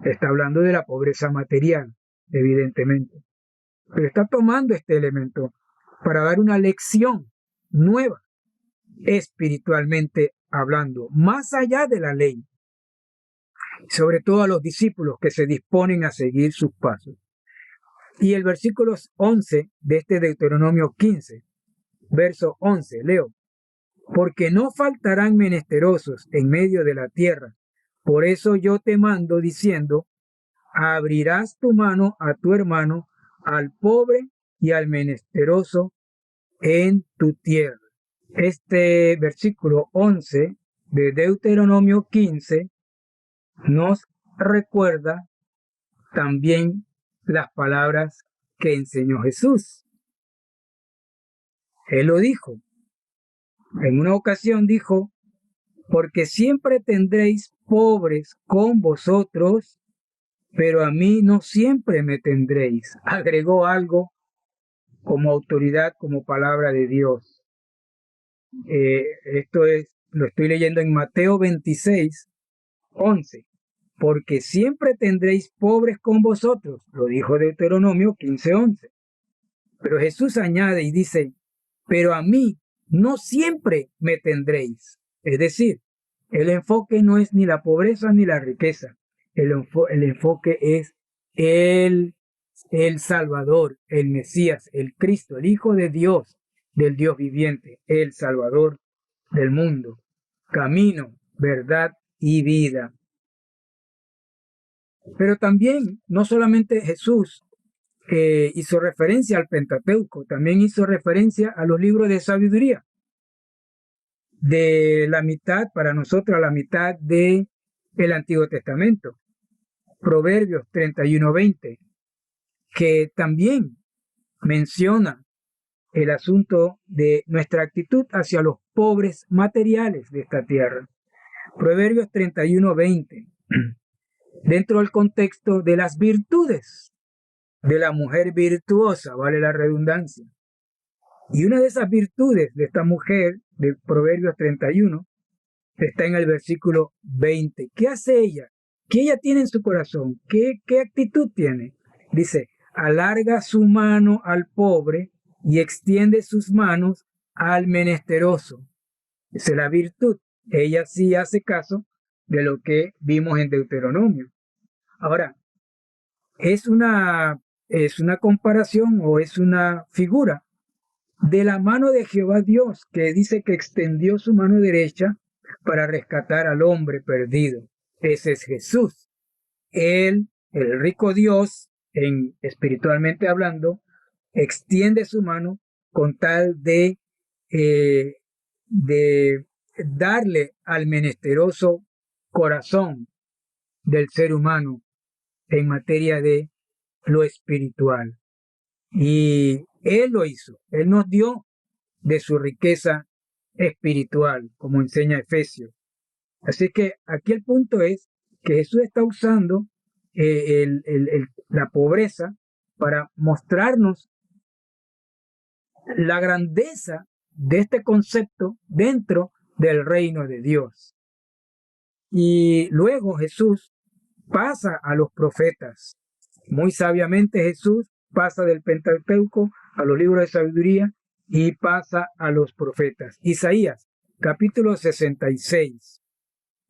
Está hablando de la pobreza material, evidentemente. Pero está tomando este elemento para dar una lección nueva, espiritualmente hablando, más allá de la ley, sobre todo a los discípulos que se disponen a seguir sus pasos. Y el versículo 11 de este Deuteronomio 15, verso 11, leo: porque no faltarán menesterosos en medio de la tierra, por eso yo te mando diciendo, abrirás tu mano a tu hermano, al pobre y al menesteroso en tu tierra. Este versículo 11 de Deuteronomio 15 nos recuerda también las palabras que enseñó Jesús. Él lo dijo. En una ocasión dijo, porque siempre tendréis pobres con vosotros, pero a mí no siempre me tendréis. Agregó algo como autoridad, como palabra de Dios. Lo estoy leyendo en Mateo 26:11. Porque siempre tendréis pobres con vosotros, lo dijo Deuteronomio 15:11. Pero Jesús añade y dice, pero a mí no siempre me tendréis. Es decir, el enfoque no es ni la pobreza ni la riqueza. El enfoque es el Salvador, el Mesías, el Cristo, el Hijo de Dios, del Dios viviente, el Salvador del mundo. Camino, verdad y vida. Pero también, no solamente Jesús hizo referencia al Pentateuco, también hizo referencia a los libros de sabiduría. De la mitad, para nosotros, a la mitad del Antiguo Testamento. Proverbios 31:20, que también menciona el asunto de nuestra actitud hacia los pobres materiales de esta tierra. Proverbios 31:20, dentro del contexto de las virtudes de la mujer virtuosa, vale la redundancia. Y una de esas virtudes de esta mujer de Proverbios 31 está en el versículo 20. ¿Qué hace ella? ¿Qué ella tiene en su corazón? ¿Qué actitud tiene? Dice, alarga su mano al pobre y extiende sus manos al menesteroso. Esa es la virtud. Ella sí hace caso de lo que vimos en Deuteronomio. Ahora, es una comparación o es una figura de la mano de Jehová Dios, que dice que extendió su mano derecha para rescatar al hombre perdido. Ese es Jesús. Él, el rico Dios, espiritualmente hablando, extiende su mano con tal de darle al menesteroso corazón del ser humano en materia de lo espiritual. Y Él lo hizo. Él nos dio de su riqueza espiritual, como enseña Efesios. Así que aquí el punto es que Jesús está usando la pobreza para mostrarnos la grandeza de este concepto dentro del reino de Dios. Y luego Jesús pasa a los profetas. Muy sabiamente Jesús pasa del Pentateuco a los libros de sabiduría y pasa a los profetas. Isaías, capítulo 66.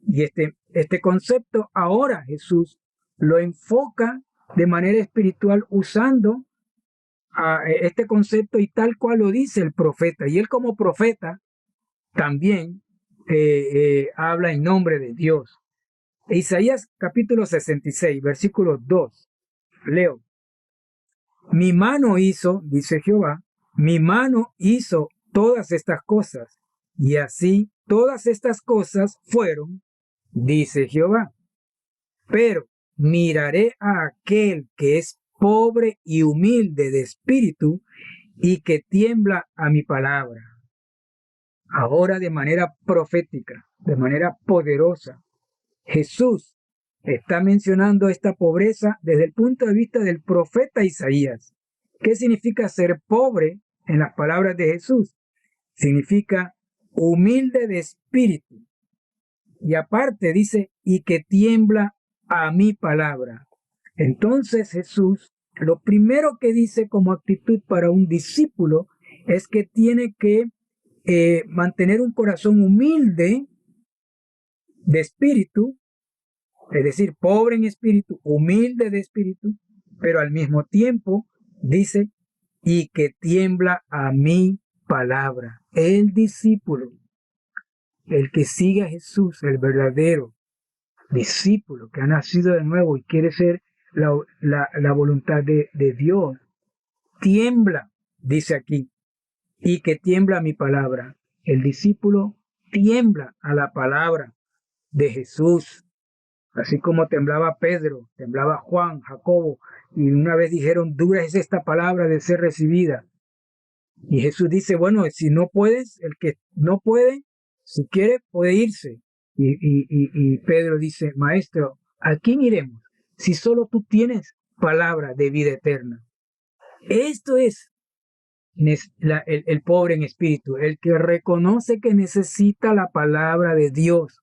Y este concepto ahora Jesús lo enfoca de manera espiritual usando este concepto y tal cual lo dice el profeta. Y él como profeta también habla en nombre de Dios. Isaías capítulo 66, versículo 2. Leo. Mi mano hizo, dice Jehová, mi mano hizo todas estas cosas, y así todas estas cosas fueron, dice Jehová. Pero miraré a aquel que es pobre y humilde de espíritu y que tiembla a mi palabra. Ahora de manera profética, de manera poderosa, Jesús está mencionando esta pobreza desde el punto de vista del profeta Isaías. ¿Qué significa ser pobre en las palabras de Jesús? Significa humilde de espíritu. Y aparte dice, y que tiembla a mi palabra. Entonces Jesús, lo primero que dice como actitud para un discípulo es que tiene que mantener un corazón humilde de espíritu, es decir, pobre en espíritu, humilde de espíritu, pero al mismo tiempo dice, y que tiembla a mi palabra. El discípulo, el que sigue a Jesús, el verdadero discípulo que ha nacido de nuevo y quiere ser la voluntad de Dios, tiembla, dice aquí, y que tiembla a mi palabra. El discípulo tiembla a la palabra de Jesús, así como temblaba Pedro, temblaba Juan, Jacobo, y una vez dijeron, dura es esta palabra de ser recibida. Y Jesús dice, bueno, si no puedes, el que no puede, si quiere, puede irse. Y Pedro dice, maestro, ¿a quién iremos? Si solo tú tienes palabra de vida eterna. Esto es el pobre en espíritu, el que reconoce que necesita la palabra de Dios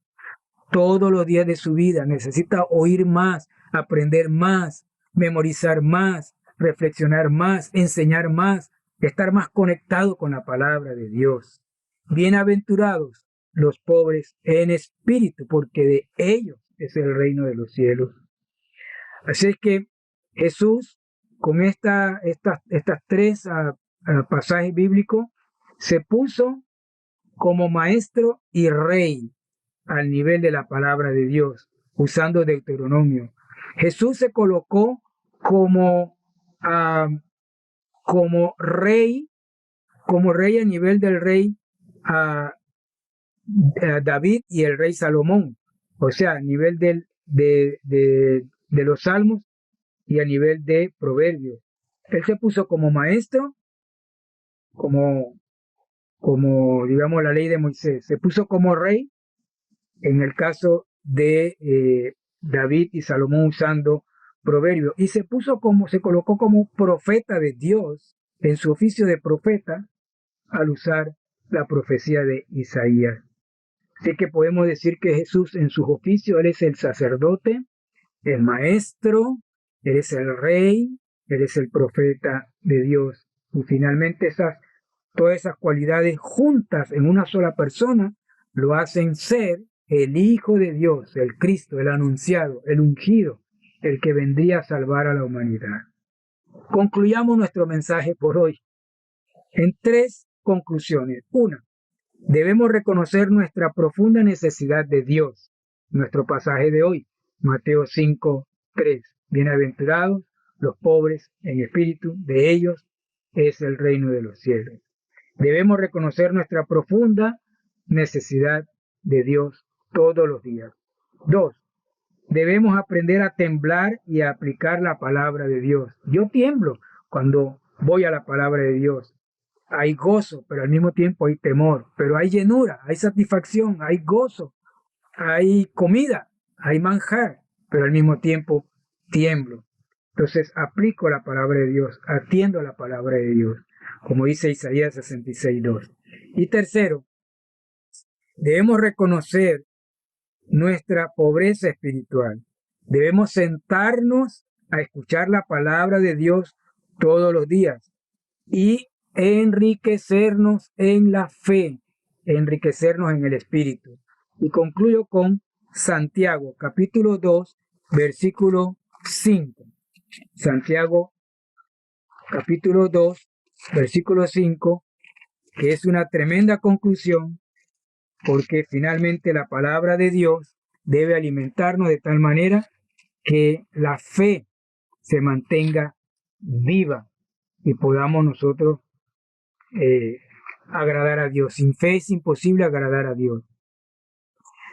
todos los días de su vida, necesita oír más, aprender más, memorizar más, reflexionar más, enseñar más, estar más conectado con la palabra de Dios. Bienaventurados los pobres en espíritu, porque de ellos es el reino de los cielos. Así es que Jesús, con estas tres pasajes bíblicos, se puso como maestro y rey al nivel de la palabra de Dios, usando Deuteronomio. Jesús se colocó como rey a nivel del rey David y el rey Salomón, o sea, a nivel de los salmos y a nivel de proverbios. Él se puso como maestro, como digamos la ley de Moisés, se puso como rey en el caso de David y Salomón usando proverbios, y se colocó como profeta de Dios en su oficio de profeta al usar la profecía de Isaías. Así que podemos decir que Jesús en sus oficios, Él es el sacerdote, el maestro, Él es el rey, Él es el profeta de Dios. Y finalmente todas esas cualidades juntas en una sola persona lo hacen ser el Hijo de Dios, el Cristo, el anunciado, el ungido, el que vendría a salvar a la humanidad. Concluyamos nuestro mensaje por hoy en tres conclusiones. Una, debemos reconocer nuestra profunda necesidad de Dios. Nuestro pasaje de hoy, Mateo 5:3. Bienaventurados los pobres en espíritu, de ellos es el reino de los cielos. Debemos reconocer nuestra profunda necesidad de Dios todos los días. 2. Debemos aprender a temblar y a aplicar la palabra de Dios. Yo tiemblo cuando voy a la palabra de Dios. Hay gozo, pero al mismo tiempo hay temor, pero hay llenura, hay satisfacción, hay gozo, hay comida, hay manjar, pero al mismo tiempo tiemblo. Entonces aplico la palabra de Dios, atiendo a la palabra de Dios, como dice Isaías 66:2. Y tercero, debemos reconocer nuestra pobreza espiritual. Debemos sentarnos a escuchar la palabra de Dios todos los días y enriquecernos en la fe, enriquecernos en el espíritu. Y concluyo con Santiago, capítulo 2, versículo 5. Santiago, capítulo 2, versículo 5, que es una tremenda conclusión, porque finalmente la palabra de Dios debe alimentarnos de tal manera que la fe se mantenga viva y podamos nosotros agradar a Dios. Sin fe es imposible agradar a Dios.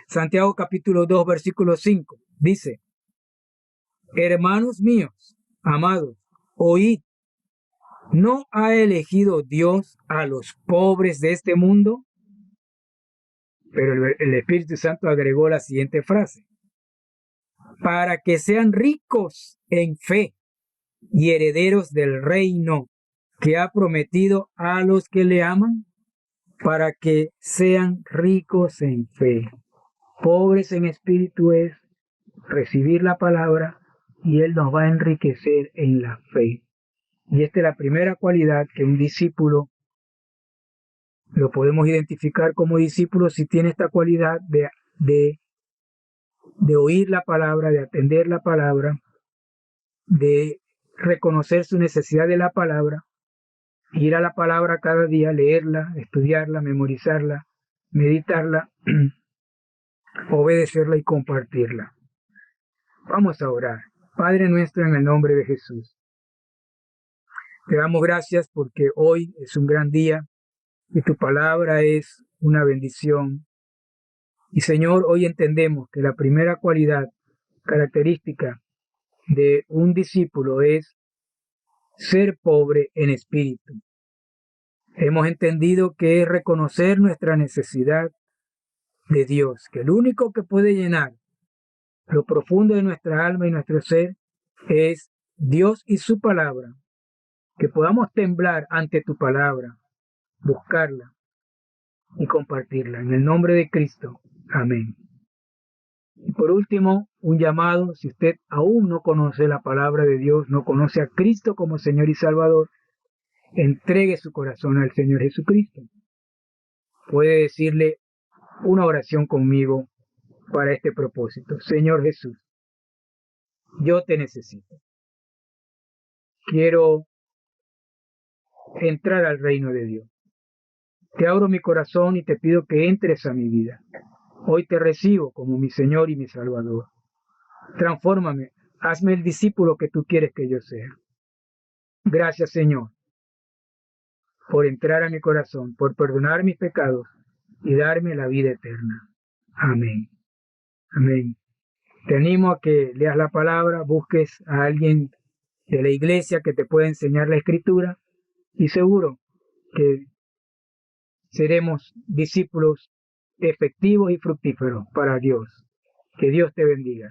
Santiago capítulo 2, versículo 5 dice: hermanos míos, amados, oíd, ¿no ha elegido Dios a los pobres de este mundo? Pero el Espíritu Santo agregó la siguiente frase: para que sean ricos en fe y herederos del reino que ha prometido a los que le aman, para que sean ricos en fe. Pobres en espíritu es recibir la palabra y Él nos va a enriquecer en la fe. Y esta es la primera cualidad que un discípulo lo podemos identificar como discípulo si tiene esta cualidad de oír la palabra, de atender la palabra, de reconocer su necesidad de la palabra, ir a la palabra cada día, leerla, estudiarla, memorizarla, meditarla, obedecerla y compartirla. Vamos a orar. Padre nuestro, en el nombre de Jesús, te damos gracias porque hoy es un gran día y tu palabra es una bendición. Y Señor, hoy entendemos que la primera cualidad característica de un discípulo es ser pobre en espíritu. Hemos entendido que es reconocer nuestra necesidad de Dios, que el único que puede llenar lo profundo de nuestra alma y nuestro ser es Dios y su palabra, que podamos temblar ante tu palabra, buscarla y compartirla. En el nombre de Cristo. Amén. Y por último, un llamado: si usted aún no conoce la palabra de Dios, no conoce a Cristo como Señor y Salvador, entregue su corazón al Señor Jesucristo. Puede decirle una oración conmigo para este propósito. Señor Jesús, yo te necesito. Quiero entrar al reino de Dios. Te abro mi corazón y te pido que entres a mi vida. Hoy te recibo como mi Señor y mi Salvador. Transfórmame, hazme el discípulo que tú quieres que yo sea. Gracias, Señor, por entrar a mi corazón, por perdonar mis pecados y darme la vida eterna. Amén. Amén. Te animo a que leas la palabra, busques a alguien de la iglesia que te pueda enseñar la escritura y seguro que seremos discípulos efectivos y fructíferos para Dios. Que Dios te bendiga.